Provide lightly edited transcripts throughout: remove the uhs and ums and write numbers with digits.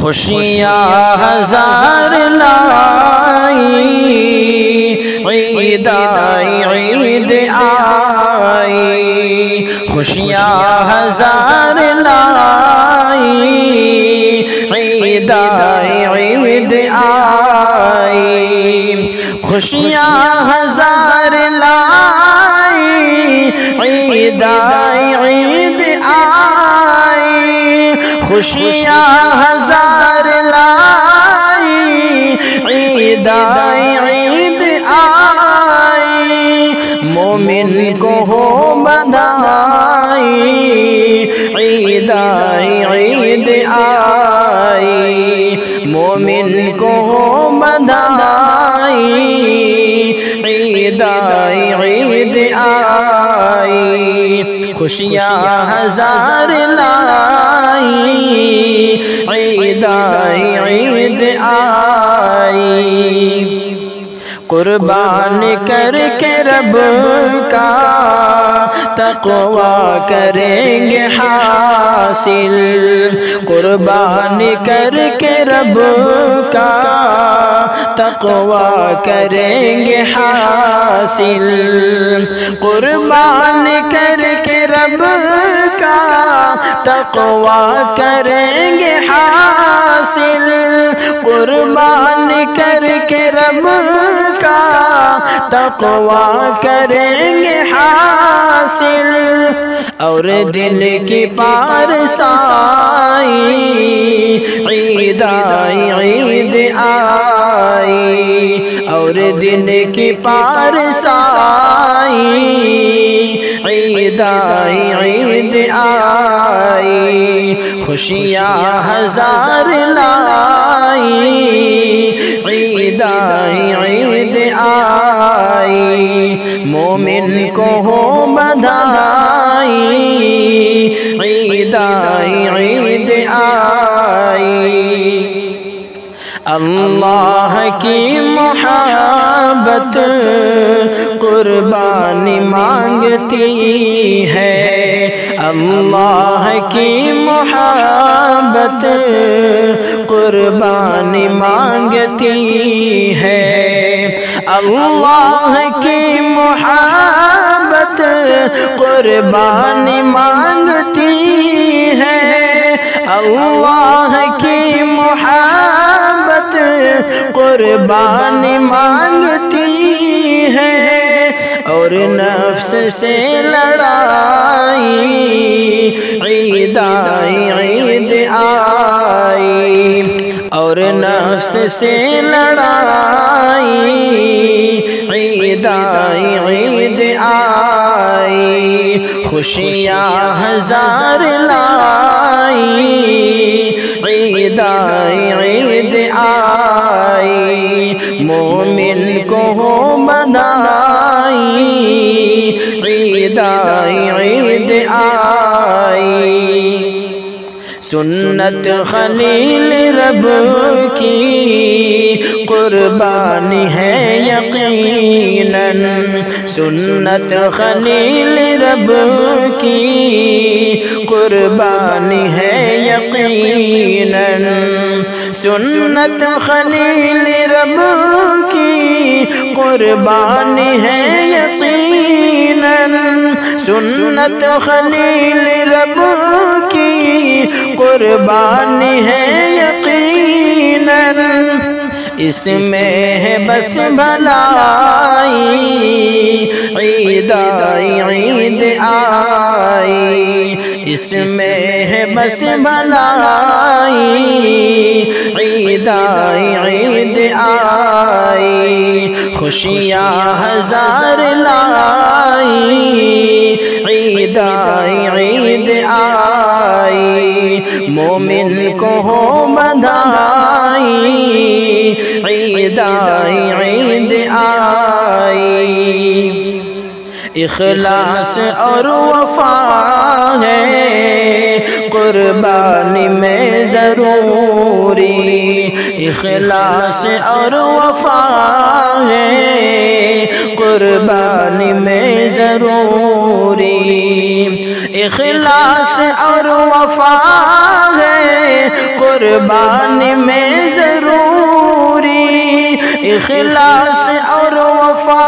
خوشیاں ہزار لائی، عید آئی عید آئی، خوشیاں ہزار لائی، عید آئی عید آئی، خوشیاں ہزار لائی، عید آئی عید آئی، خوشیاں ہزار لائی، عید آئی عید آئی، مومن کو ہو بدھائی، عید آئی عید آئی، مومن کو ہو بدھائی، عید آئی عید آئی، خوشیاں ہزار لائی، عید آئی عید آئی، قربان کر کے رب کا تقویٰ کریں گے حاصل، قربان کر کے رب کا تقویٰ کریں گے حاصل، قربان کر کے رب کا تقویٰ کریں گے حاصل، قربان کر کے رب کا تقویٰ کریں گے حاصل، اور دل کی پارسائی، عید آئی عید آئی، اور دل کی پارسائی، عید آئی عید آئی، خوشیاں ہزار لائی، عید آئی عید آئی، مومن کو ہو بدھائی، عید آئی عید آئی، اللہ کی محبت قربانی مانگتی ہے، اللہ کی محبت قربانی مانگتی ہے، اللہ کی محبت قربانی مانگتی ہے، اللہ کی محبت قربانی مانگتی ہے، اور نفس سے لڑائی، عید آئی عید آئی، اور نفس سے لڑائی، عید آئی عید آئی، خوشیاں ہزار لائی، عید آئی عید آئی، مومن کو ہو بدھائی، عید آئی عید آئی، سنت خلیل رب کی قربانی ہے یقیناً، سنت خلیل رب کی قربانی ہے یقیناً، سنت خلیل رب کی قربانی ہے یقیناً، سنت خلیل رب کی قربانی ہے یقیناً، اس میں ہے بس بھلائی، عید آئی عید آئی، اس میں ہے بس بھلائی، عید آئی عید آئی، خوشیاں ہزار لائی، عید آئی عید آئی، مومن کو ہو بدھائی، عید آئی عید آئی، اخلاص اور وفا ہے قربانی میں ضروری، اخلاص اور وفا ہے قربانی میں ضروری، اخلاص اور وفا ہے قربانی میں ضروری، اخلاص اور وفا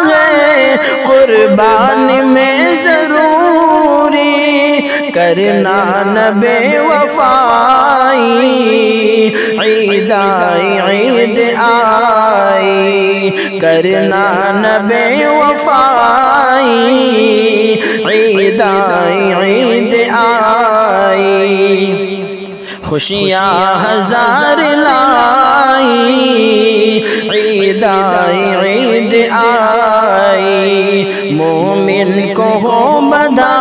ہے قربانی میں ضروری، کرنا نہ بے وفائی عید آئی عید آئی، کرنا نہ بے وفائی عید آئی عید آئی، خوشیاں ہزار لائی عید آئی عید آئی، مومن کو ہو بدھائی